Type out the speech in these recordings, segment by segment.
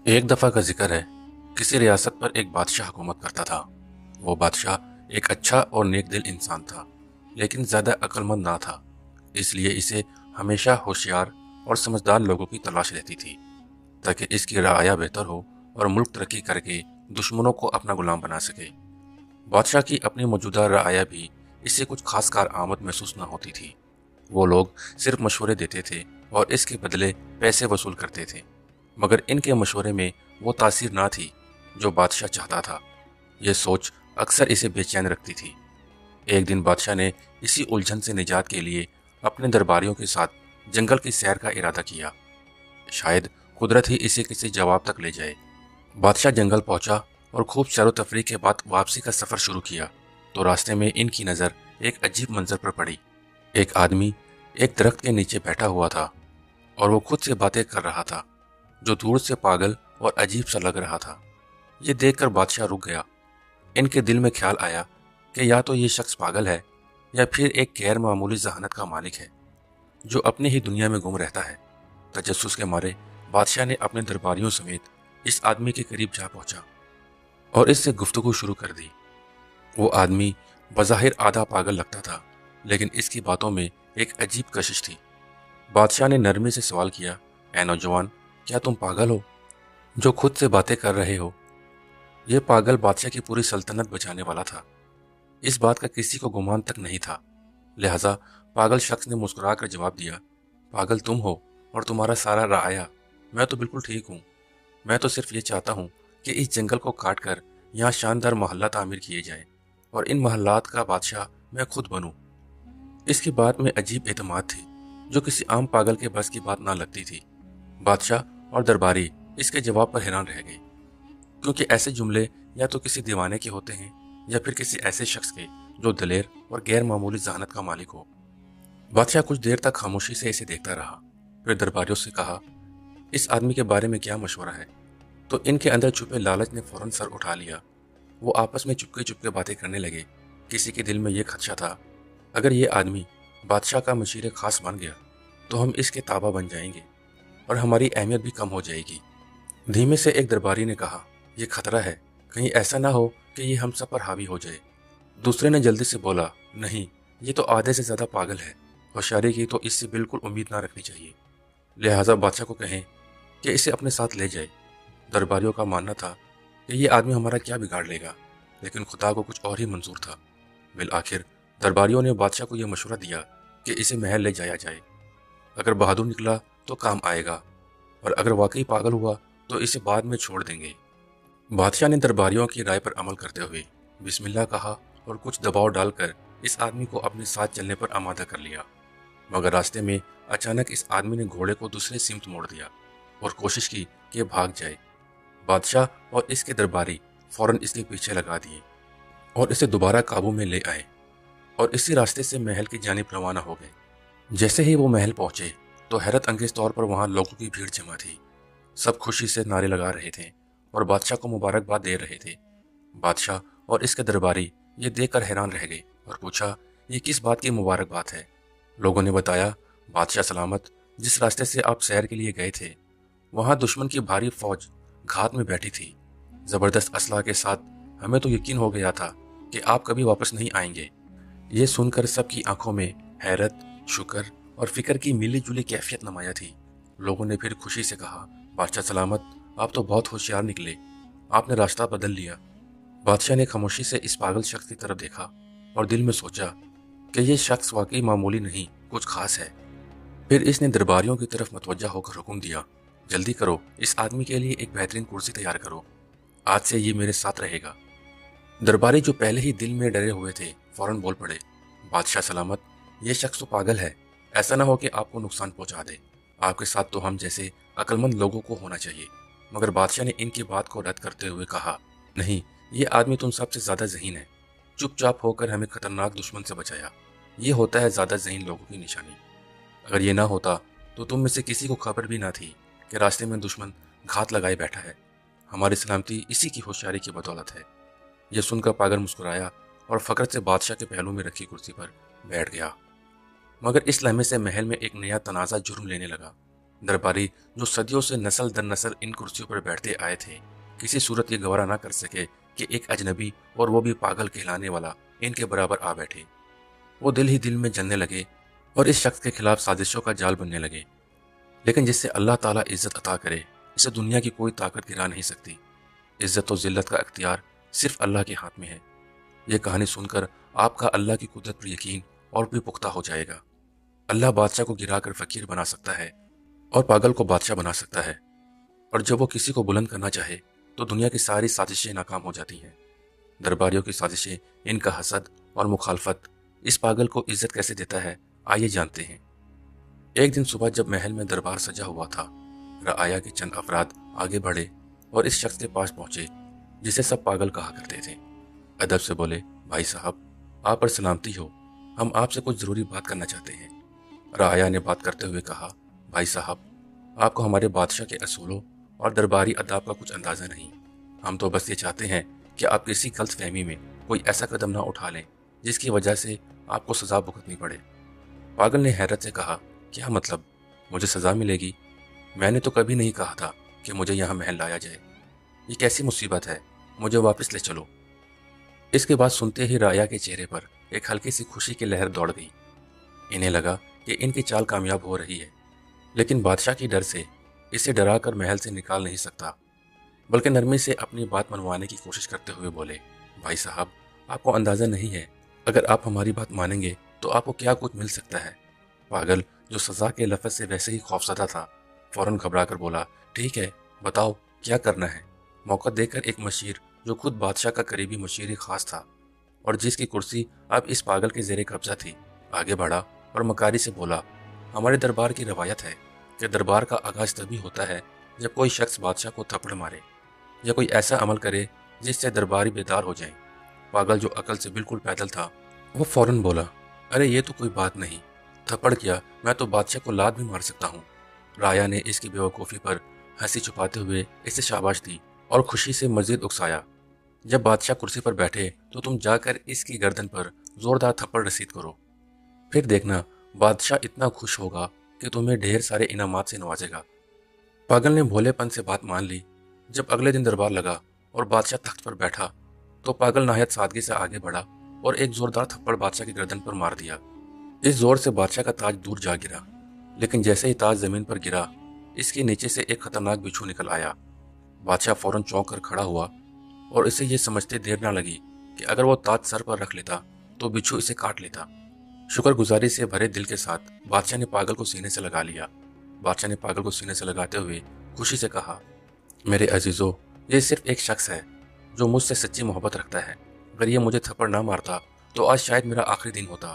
ایک دفعہ کا ذکر ہے، کسی ریاست پر ایک بادشاہ حکومت کرتا تھا۔ وہ بادشاہ ایک اچھا اور نیک دل انسان تھا، لیکن زیادہ عقل مند نہ تھا۔ اس لیے اسے ہمیشہ ہوشیار اور سمجھدار لوگوں کی تلاش رہتی تھی، تاکہ اس کی رعایا بہتر ہو اور ملک ترقی کر کے دشمنوں کو اپنا غلام بنا سکے۔ بادشاہ کی اپنی موجودہ رعایا بھی اس سے کچھ خاص کارآمد محسوس نہ ہوتی تھی۔ وہ لوگ صرف مشورے دیتے تھے اور اس کے بدلے پیسے وصول کرتے تھے، مگر ان کے مشورے میں وہ تاثیر نہ تھی جو بادشاہ چاہتا تھا۔ یہ سوچ اکثر اسے بے چین رکھتی تھی۔ ایک دن بادشاہ نے اسی الجھن سے نجات کے لیے اپنے درباریوں کے ساتھ جنگل کی سیر کا ارادہ کیا۔ شاید قدرت ہی اسے کسی جواب تک لے جائے۔ بادشاہ جنگل پہنچا اور خوب سیر و تفریح کے بعد واپسی کا سفر شروع کیا تو راستے میں ان کی نظر ایک عجیب منظر پر پڑی۔ ایک آدمی ایک درخت کے نیچے بیٹھا ہوا تھا اور وہ خود سے باتیں کر رہا تھا، جو دور سے پاگل اور عجیب سا لگ رہا تھا۔ یہ دیکھ کر بادشاہ رک گیا۔ ان کے دل میں خیال آیا کہ یا تو یہ شخص پاگل ہے یا پھر ایک غیر معمولی ذہانت کا مالک ہے جو اپنی ہی دنیا میں گم رہتا ہے۔ تجسس کے مارے بادشاہ نے اپنے درباریوں سمیت اس آدمی کے قریب جا پہنچا اور اس سے گفتگو شروع کر دی۔ وہ آدمی بظاہر آدھا پاگل لگتا تھا، لیکن اس کی باتوں میں ایک عجیب کشش تھی۔ بادشاہ نے نرمی سے سوال کیا، اے نوجوان، کیا تم پاگل ہو جو خود سے باتیں کر رہے ہو؟ یہ پاگل بادشاہ کی پوری سلطنت بچانے والا تھا۔ اس بات کا کسی کو گمان تک نہیں تھا، لہذا پاگل شخص نے مسکرا کر جواب دیا، پاگل تم ہو اور تمہارا سارا رعایا، میں تو بالکل ٹھیک ہوں۔ میں تو صرف یہ چاہتا ہوں کہ اس جنگل کو کاٹ کر یہاں شاندار محلہ تعمیر کیے جائیں اور ان محلات کا بادشاہ میں خود بنوں۔ اس کی بات میں عجیب اعتماد تھی جو کسی عام پاگل کے بس کی بات نہ لگتی تھی۔ بادشاہ اور درباری اس کے جواب پر حیران رہ گئے، کیونکہ ایسے جملے یا تو کسی دیوانے کے ہوتے ہیں یا پھر کسی ایسے شخص کے جو دلیر اور غیر معمولی ذہانت کا مالک ہو۔ بادشاہ کچھ دیر تک خاموشی سے اسے دیکھتا رہا، پھر درباریوں سے کہا، اس آدمی کے بارے میں کیا مشورہ ہے؟ تو ان کے اندر چھپے لالچ نے فوراً سر اٹھا لیا۔ وہ آپس میں چپکے چپکے باتیں کرنے لگے۔ کسی کے دل میں یہ خدشہ تھا، اگر یہ آدمی بادشاہ کا مشیر خاص بن گیا تو ہم اس کے تابع بن جائیں گے اور ہماری اہمیت بھی کم ہو جائے گی۔ دھیمے سے ایک درباری نے کہا، یہ خطرہ ہے، کہیں ایسا نہ ہو کہ یہ ہم سب پر حاوی ہو جائے۔ دوسرے نے جلدی سے بولا، نہیں، یہ تو آدھے سے زیادہ پاگل ہے، ہوشیاری کی تو اس سے بالکل امید نہ رکھنی چاہیے، لہٰذا بادشاہ کو کہیں کہ اسے اپنے ساتھ لے جائے۔ درباریوں کا ماننا تھا کہ یہ آدمی ہمارا کیا بگاڑ لے گا، لیکن خدا کو کچھ اور ہی منظور تھا۔ بالآخر درباریوں نے بادشاہ کو یہ مشورہ دیا کہ اسے محل لے جایا جائے۔ اگر بہادر نکلا تو کام آئے گا، اور اگر واقعی پاگل ہوا تو اسے بعد میں چھوڑ دیں گے۔ بادشاہ نے درباریوں کی رائے پر عمل کرتے ہوئے بسم اللہ کہا اور کچھ دباؤ ڈال کر اس آدمی کو اپنے ساتھ چلنے پر آمادہ کر لیا، مگر راستے میں اچانک اس آدمی نے گھوڑے کو دوسرے سمت موڑ دیا اور کوشش کی کہ بھاگ جائے۔ بادشاہ اور اس کے درباری فوراً اس کے پیچھے لگا دیے اور اسے دوبارہ قابو میں لے آئے اور اسی راستے سے محل کی جانب روانہ ہو گئے۔ جیسے ہی وہ محل پہنچے تو حیرت انگیز طور پر وہاں لوگوں کی بھیڑ جمع تھی۔ سب خوشی سے نعرے لگا رہے تھے اور بادشاہ کو مبارکباد دے رہے تھے۔ بادشاہ اور اس کے درباری یہ دیکھ کر حیران رہ گئے اور پوچھا، یہ کس بات کی مبارکباد ہے؟ لوگوں نے بتایا، بادشاہ سلامت، جس راستے سے آپ سیر کے لیے گئے تھے وہاں دشمن کی بھاری فوج گھات میں بیٹھی تھی، زبردست اسلحہ کے ساتھ۔ ہمیں تو یقین ہو گیا تھا کہ آپ کبھی واپس نہیں آئیں گے۔ یہ سن کر سب کی آنکھوں میں حیرت، شکر اور فکر کی ملی جلی کیفیت نمایاں تھی۔ لوگوں نے پھر خوشی سے کہا، بادشاہ سلامت، آپ تو بہت ہوشیار نکلے، آپ نے راستہ بدل لیا۔ بادشاہ نے خاموشی سے اس پاگل شخص کی طرف دیکھا اور دل میں سوچا کہ یہ شخص واقعی معمولی نہیں، کچھ خاص ہے۔ پھر اس نے درباریوں کی طرف متوجہ ہو کر حکم دیا، جلدی کرو، اس آدمی کے لیے ایک بہترین کرسی تیار کرو، آج سے یہ میرے ساتھ رہے گا۔ درباری جو پہلے ہی دل میں ڈرے ہوئے تھے فوراً بول پڑے، بادشاہ سلامت، یہ شخص تو پاگل ہے، ایسا نہ ہو کہ آپ کو نقصان پہنچا دے۔ آپ کے ساتھ تو ہم جیسے عقل مند لوگوں کو ہونا چاہیے۔ مگر بادشاہ نے ان کی بات کو رد کرتے ہوئے کہا، نہیں، یہ آدمی تم سب سے زیادہ ذہین ہے، چپ چاپ ہو کر ہمیں خطرناک دشمن سے بچایا۔ یہ ہوتا ہے زیادہ ذہین لوگوں کی نشانی۔ اگر یہ نہ ہوتا تو تم میں سے کسی کو خبر بھی نہ تھی کہ راستے میں دشمن گھات لگائے بیٹھا ہے۔ ہماری سلامتی اسی کی ہوشیاری کی بدولت ہے۔ یہ سن کر پاگل مسکرایا اور فخر سے بادشاہ کے پہلو میں رکھی کرسی پر بیٹھ گیا۔ مگر اس لمحے سے محل میں ایک نیا تنازع جرم لینے لگا۔ दरबारी जो सदियों से नस्ल दर नस्ल इन कुर्सियों पर बैठते आए थे, किसी सूरत ये गवारा ना कर सके कि एक अजनबी और वो भी पागल कहलाने वाला इनके बराबर आ बैठे। वो दिल ही दिल में जलने लगे और इस शख्स के खिलाफ साजिशों का जाल बनने लगे। लेकिन जिससे अल्लाह ताला इज्जत अता करे, इसे दुनिया की कोई ताकत गिरा नहीं सकती। इज्जत और जिल्लत का इख्तियार सिर्फ अल्लाह के हाथ में है। ये कहानी सुनकर आपका अल्लाह की कुदरत पर यकीन और भी पुख्ता हो जाएगा। अल्लाह बादशाह को गिराकर फकीर बना सकता है और पागल को बादशाह बना सकता है, और जब वो किसी को बुलंद करना चाहे तो दुनिया की सारी साजिशें नाकाम हो जाती हैं। दरबारियों की साजिशें, इनका हसद और मुखालफत इस पागल को इज्जत कैसे देता है, आइए जानते हैं। एक दिन सुबह जब महल में दरबार सजा हुआ था, रआया के चंद अफराद आगे बढ़े और इस शख्स के पास पहुंचे जिसे सब पागल कहा करते थे। अदब से बोले, भाई साहब, आप पर सलामती हो, हम आपसे कुछ जरूरी बात करना चाहते हैं। रआया ने बात करते हुए कहा, भाई साहब, आपको हमारे बादशाह के असूलों और दरबारी अदाब का कुछ अंदाजा नहीं। हम तो बस ये चाहते हैं कि आप किसी गलत फहमी में कोई ऐसा कदम ना उठा लें जिसकी वजह से आपको सजा भुगतनी पड़े। पागल ने हैरत से कहा, क्या मतलब, मुझे सजा मिलेगी? मैंने तो कभी नहीं कहा था कि मुझे यहाँ महल लाया जाए। ये कैसी मुसीबत है, मुझे वापस ले चलो। इसके बाद सुनते ही राया के चेहरे पर एक हल्की सी खुशी की लहर दौड़ गई। इन्हें लगा कि इनकी चाल कामयाब हो रही है, लेकिन बादशाह की डर से इसे डरा कर महल से निकाल नहीं सकता, बल्कि नरमी से अपनी बात मनवाने की कोशिश करते हुए बोले, भाई साहब, आपको अंदाजा नहीं है, अगर आप हमारी बात मानेंगे तो आपको क्या कुछ मिल सकता है। पागल, जो सजा के लफ्ज से वैसे ही खौफजदा था, फौरन घबरा कर बोला, ठीक है, बताओ क्या करना है। मौका देकर एक मशीर, जो खुद बादशाह का करीबी मशीर खास था और जिसकी कुर्सी अब इस पागल के जेरे कब्जा थी, आगे बढ़ा और मकारी से बोला, हमारे दरबार की रवायत है कि दरबार का आगाज तभी होता है जब कोई शख्स बादशाह को थप्पड़ मारे या कोई ऐसा अमल करे जिससे दरबारी बेदार हो जाए। पागल, जो अकल से बिल्कुल पैदल था, वो फौरन बोला, अरे ये तो कोई बात नहीं, थप्पड़ किया मैं तो बादशाह को लात भी मार सकता हूँ। राया ने इसकी बेवकूफ़ी पर हंसी छुपाते हुए इसे शाबाश दी और खुशी से मजीद उकसाया, जब बादशाह कुर्सी पर बैठे तो तुम जाकर इसकी गर्दन पर जोरदार थप्पड़ रसीद करो, फिर देखना बादशाह इतना खुश होगा कि तुम्हें ढेर सारे इनामात से नवाजेगा। पागल ने भोलेपन से बात मान ली। जब अगले दिन दरबार लगा और बादशाह तख्त पर बैठा तो पागल नाहयत सादगी से आगे बढ़ा और एक जोरदार थप्पड़ बादशाह की गर्दन पर मार दिया। इस जोर से बादशाह का ताज दूर जा गिरा, लेकिन जैसे ही ताज जमीन पर गिरा, इसके नीचे से एक खतरनाक बिच्छू निकल आया। बादशाह फौरन चौंक कर खड़ा हुआ और इसे ये समझते देर ना लगी कि अगर वो ताज सर पर रख लेता तो बिच्छू इसे काट लेता। शुक्रगुजारी से भरे दिल के साथ बादशाह ने पागल को सीने से लगा लिया। बादशाह ने पागल को सीने से लगाते हुए खुशी से कहा, मेरे अजीजों, ये सिर्फ एक शख्स है जो मुझसे सच्ची मोहब्बत रखता है। अगर ये मुझे थप्पड़ ना मारता तो आज शायद मेरा आखिरी दिन होता।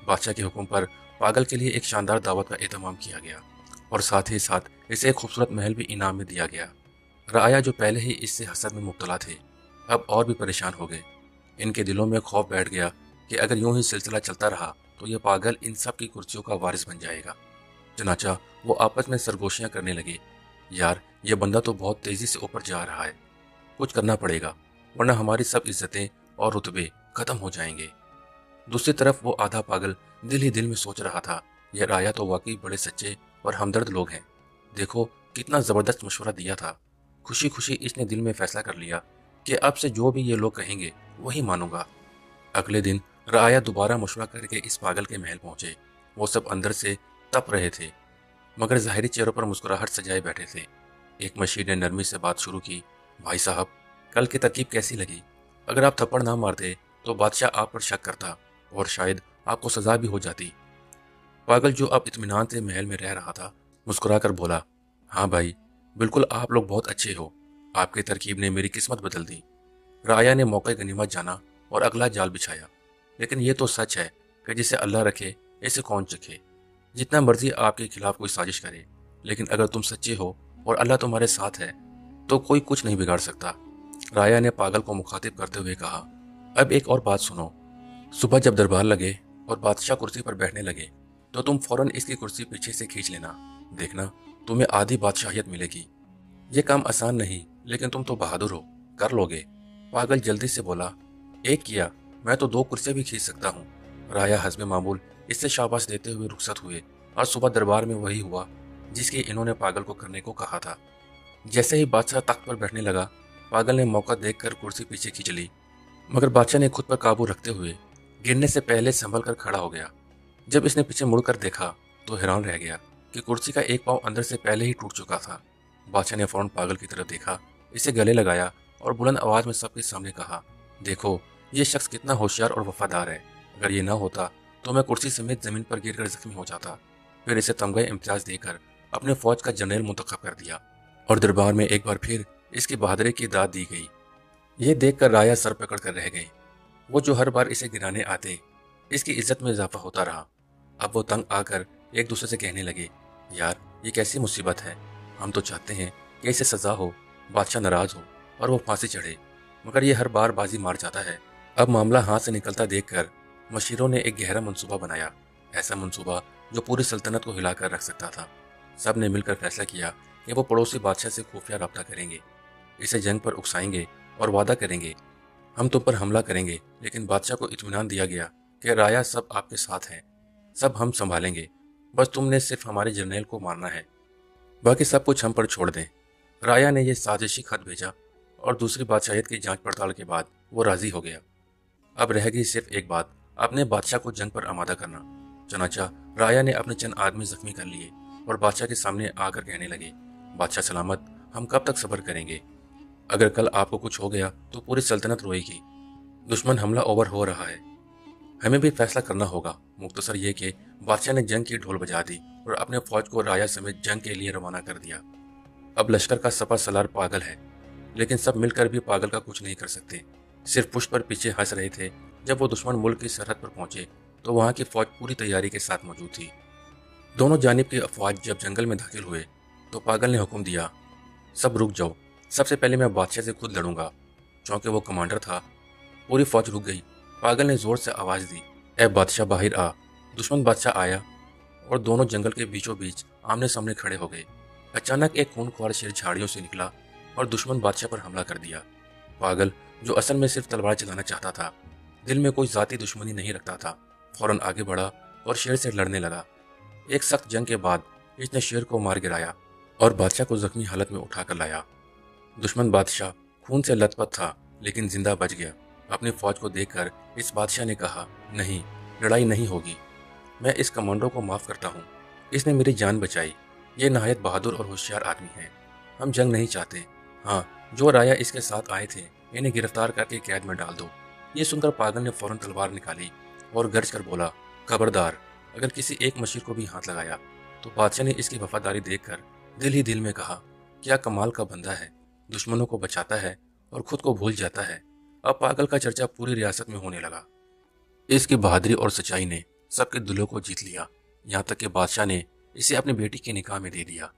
बादशाह के हुक्म पर पागल के लिए एक शानदार दावत का एहतमाम किया गया और साथ ही साथ इसे एक खूबसूरत महल भी इनाम में दिया गया। राया, जो पहले ही इससे हसद में मुब्तला थे, अब और भी परेशान हो गए। इनके दिलों में खौफ बैठ गया कि अगर यूं ही सिलसिला चलता रहा तो ये पागल इन सब की कुर्सियों का वारिस बन जाएगा। चनाचा वो आपस में सरगोशियां करने लगे, यार ये बंदा तो बहुत तेजी से ऊपर जा रहा है, कुछ करना पड़ेगा वरना हमारी सब इज्जतें और रुतबे खत्म हो जाएंगे। दूसरी तरफ वो आधा पागल दिल ही दिल में सोच रहा था, यह राया तो वाकई बड़े सच्चे और हमदर्द लोग हैं। देखो कितना जबरदस्त मशवरा दिया था। खुशी खुशी इसने दिल में फैसला कर लिया कि अब से जो भी ये लोग कहेंगे वही मानूंगा। अगले दिन राया दोबारा मशवरा करके इस पागल के महल पहुंचे। वो सब अंदर से तप रहे थे, मगर ज़ाहिरी चेहरों पर मुस्कुराहट सजाए बैठे थे। एक मशीर ने नरमी से बात शुरू की, भाई साहब, कल की तरकीब कैसी लगी? अगर आप थप्पड़ ना मारते तो बादशाह आप पर शक करता और शायद आपको सजा भी हो जाती। पागल, जो अब इत्मीनान से महल में रह रहा था, मुस्कुरा कर बोला, हाँ भाई, बिल्कुल, आप लोग बहुत अच्छे हो, आपकी तरकीब ने मेरी किस्मत बदल दी। राया ने मौके गनीमत जाना और अगला जाल बिछाया, लेकिन ये तो सच है कि जिसे अल्लाह रखे इसे कौन चखे। जितना मर्जी आपके खिलाफ कोई साजिश करे, लेकिन अगर तुम सच्चे हो और अल्लाह तुम्हारे साथ है तो कोई कुछ नहीं बिगाड़ सकता। राया ने पागल को मुखातिब करते हुए कहा, अब एक और बात सुनो। सुबह जब दरबार लगे और बादशाह कुर्सी पर बैठने लगे तो तुम फौरन इसकी कुर्सी पीछे से खींच लेना, देखना तुम्हें आधी बादशाहियत मिलेगी। ये काम आसान नहीं, लेकिन तुम तो बहादुर हो, कर लोगे। पागल जल्दी से बोला, एक किया, मैं तो 2 कुर्सियां भी खींच सकता हूँ। राया हस्बे मामूल इससे शाबाश देते हुए रुखसत हुए और सुबह दरबार में वही हुआ जिसकी इन्होंने पागल को करने को कहा था। जैसे ही बादशाह तख्त पर बैठने लगा, पागल ने मौका देखकर कुर्सी पीछे खींच ली, मगर बादशाह ने खुद पर काबू रखते हुए गिरने से पहले संभल कर खड़ा हो गया। जब इसने पीछे मुड़कर देखा तो हैरान रह गया कि कुर्सी का एक पाँव अंदर से पहले ही टूट चुका था। बादशाह ने फौरन पागल की तरफ देखा, इसे गले लगाया और बुलंद आवाज में सबके सामने कहा, देखो ये शख्स कितना होशियार और वफादार है। अगर ये ना होता तो मैं कुर्सी समेत जमीन पर गिरकर जख्मी हो जाता। फिर इसे तमगा इम्तियाज देकर अपने फौज का जनरल मुंतखब कर दिया और दरबार में एक बार फिर इसकी बहादुरी की दाद दी गई। ये देखकर राया सर पकड़ कर रह गए। वो जो हर बार इसे गिराने आते, इसकी इज्जत में इजाफा होता रहा। अब वो तंग आकर एक दूसरे से कहने लगे, यार ये कैसी मुसीबत है। हम तो चाहते हैं कि इसे सजा हो, बादशाह नाराज हो और वो फांसी चढ़े, मगर ये हर बार बाजी मार जाता है। अब मामला हाथ से निकलता देखकर मशीरों ने एक गहरा मंसूबा बनाया, ऐसा मंसूबा जो पूरी सल्तनत को हिलाकर रख सकता था। सब ने मिलकर फैसला किया कि वो पड़ोसी बादशाह से खुफिया रब्ता करेंगे, इसे जंग पर उकसाएंगे और वादा करेंगे, हम तुम पर हमला करेंगे। लेकिन बादशाह को इत्मीनान दिया गया कि राया सब आपके साथ हैं, सब हम संभालेंगे, बस तुमने सिर्फ हमारे जर्नैल को मारना है, बाकी सब कुछ हम पर छोड़ दें। राया ने यह साजिशी खत भेजा और दूसरी बादशाहियत की जांच पड़ताल के बाद वो राजी हो गया। अब रह गई सिर्फ एक बात, अपने बादशाह को जंग पर आमादा करना। चनाचा राया ने अपने चंद आदमी जख्मी कर लिए और बादशाह के सामने आकर कहने लगे, बादशाह सलामत, हम कब तक सब्र करेंगे। अगर कल आपको कुछ हो गया तो पूरी सल्तनत रोएगी। दुश्मन हमला ओवर हो रहा है, हमें भी फैसला करना होगा। मुख्तसर ये कि बादशाह ने जंग की ढोल बजा दी और अपने फौज को राया समेत जंग के लिए रवाना कर दिया। अब लश्कर का सपा सलार पागल है, लेकिन सब मिलकर भी पागल का कुछ नहीं कर सकते। सिर्फ पुष्प पर पीछे हंस रहे थे। जब वो दुश्मन मुल्क की सरहद पर पहुंचे तो वहां की फौज पूरी तैयारी के साथ मौजूद थी। दोनों जानिब की अफवाज जब जंगल में दाखिल हुए तो पागल ने हुक्म दिया, सब रुक जाओ, सबसे पहले मैं बादशाह से खुद लड़ूंगा। चूंकि वो कमांडर था, पूरी फौज रुक गई। पागल ने जोर से आवाज दी, ए बादशाह बाहर आ। दुश्मन बादशाह आया और दोनों जंगल के बीचों बीच आमने सामने खड़े हो गए। अचानक एक खूनख्वार शेर झाड़ियों से निकला और दुश्मन बादशाह पर हमला कर दिया। पागल, जो असल में सिर्फ तलवार चलाना चाहता था, दिल में कोई जाती दुश्मनी नहीं रखता था, फौरन आगे बढ़ा और शेर से लड़ने लगा। एक सख्त जंग के बाद इसने शेर को मार गिराया और बादशाह को जख्मी हालत में उठाकर लाया। दुश्मन बादशाह खून से लथपथ था, लेकिन जिंदा बच गया। अपनी फौज को देखकर इस बादशाह ने कहा, नहीं, लड़ाई नहीं होगी, मैं इस कमांडो को माफ करता हूँ, इसने मेरी जान बचाई। ये नहायत बहादुर और होशियार आदमी है। हम जंग नहीं चाहते। हाँ, जो राया इसके साथ आए थे इन्हें गिरफ्तार करके कैद में डाल दो। ये सुनकर पागल ने फौरन तलवार निकाली और गर्ज कर बोला, खबरदार, अगर किसी एक मशीर को भी हाथ लगाया। तो बादशाह ने इसकी वफादारी देखकर दिल ही दिल में कहा, क्या कमाल का बंदा है, दुश्मनों को बचाता है और खुद को भूल जाता है। अब पागल का चर्चा पूरी रियासत में होने लगा। इसकी बहादुरी और सच्चाई ने सबके दिलों को जीत लिया, यहाँ तक कि बादशाह ने इसे अपनी बेटी के निकाह में दे दिया।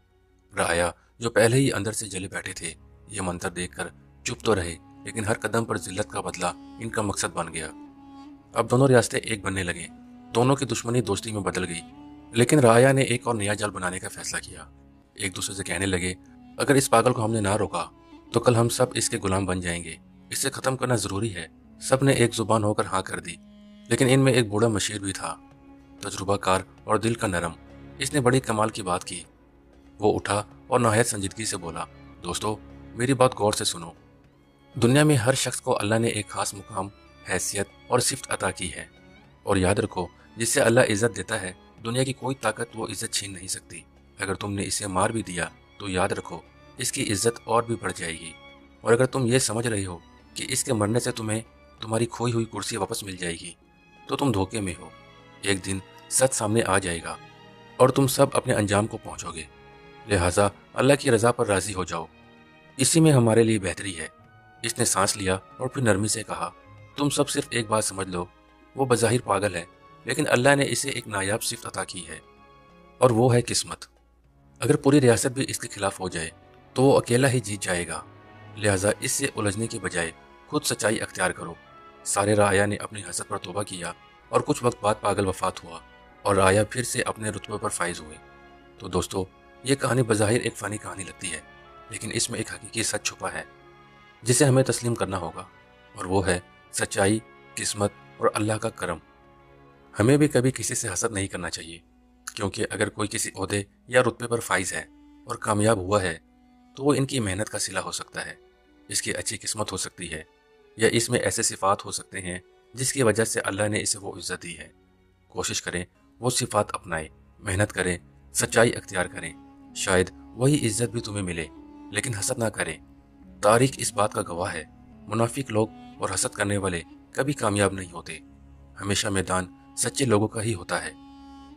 राया, जो पहले ही अंदर से जले बैठे थे, ये मंतर देखकर चुप तो रहे, लेकिन हर कदम पर जिल्लत का बदला इनका मकसद बन गया। अब दोनों रियासतें एक बनने लगे, दोनों की दुश्मनी दोस्ती में बदल गई। लेकिन राया ने एक और नया जाल बनाने का फैसला किया। एक दूसरे से कहने लगे, अगर इस पागल को हमने ना रोका तो कल हम सब इसके गुलाम बन जाएंगे, इसे खत्म करना जरूरी है। सब ने एक जुबान होकर हाँ कर दी, लेकिन इनमें एक बूढ़ा मशीर भी था, तजुर्बाकार और दिल का नरम। इसने बड़ी कमाल की बात की। वो उठा और नहायत संजीदगी से बोला, दोस्तों, मेरी बात गौर से सुनो। दुनिया में हर शख्स को अल्लाह ने एक खास मुकाम, हैसियत और सिफ्त अता की है, और याद रखो, जिससे अल्लाह इज्जत देता है, दुनिया की कोई ताकत वो इज्जत छीन नहीं सकती। अगर तुमने इसे मार भी दिया तो याद रखो, इसकी इज्जत और भी बढ़ जाएगी। और अगर तुम ये समझ रहे हो कि इसके मरने से तुम्हें तुम्हारी खोई हुई कुर्सी वापस मिल जाएगी, तो तुम धोखे में हो। एक दिन सच सामने आ जाएगा और तुम सब अपने अंजाम को पहुंचोगे। लिहाजा अल्लाह की रजा पर राजी हो जाओ, इसी में हमारे लिए बेहतरी है। इसने सांस लिया और फिर नरमी से कहा, तुम सब सिर्फ एक बात समझ लो, वो बज़ाहिर पागल है, लेकिन अल्लाह ने इसे एक नायाब सिफ्त अता की है, और वो है किस्मत। अगर पूरी रियासत भी इसके खिलाफ हो जाए तो वो अकेला ही जीत जाएगा। लिहाजा इससे उलझने के बजाय खुद सच्चाई अख्तियार करो। सारे राया ने अपनी हसद पर तौबा किया और कुछ वक्त बाद पागल वफात हुआ और राया फिर से अपने रुतबे पर फाइज हुए। तो दोस्तों, ये कहानी बज़ाहिर एक फ़ानी कहानी लगती है, लेकिन इसमें एक हकीकी सच छुपा है जिसे हमें तस्लीम करना होगा, और वो है सच्चाई, किस्मत और अल्लाह का करम। हमें भी कभी किसी से हसद नहीं करना चाहिए, क्योंकि अगर कोई किसी ओहदे या रुतबे पर फाइज है और कामयाब हुआ है तो वो इनकी मेहनत का सिला हो सकता है, इसकी अच्छी किस्मत हो सकती है, या इसमें ऐसे सिफात हो सकते हैं जिसकी वजह से अल्लाह ने इसे वो इज्जत दी है। कोशिश करें वो सिफात अपनाएं, मेहनत करें, सच्चाई अख्तियार करें, शायद वही इज्जत भी तुम्हें मिले। लेकिन हसद ना करें, तारीख इस बात का गवाह है, मुनाफिक लोग और हसद करने वाले कभी कामयाब नहीं होते। हमेशा मैदान सच्चे लोगों का ही होता है।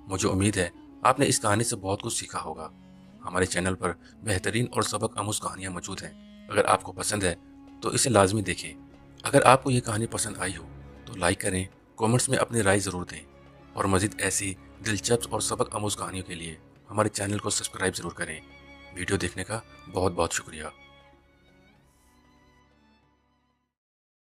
मुझे उम्मीद है आपने इस कहानी से बहुत कुछ सीखा होगा। हमारे चैनल पर बेहतरीन और सबक आमूज कहानियाँ मौजूद हैं। अगर आपको पसंद है तो इसे लाजमी देखें। अगर आपको ये कहानी पसंद आई हो तो लाइक करें, कमेंट्स में अपनी राय ज़रूर दें, और मज़ीद ऐसी दिलचस्प और सबक आमूज कहानियों के लिए हमारे चैनल को सब्सक्राइब ज़रूर करें। वीडियो देखने का बहुत बहुत शुक्रिया।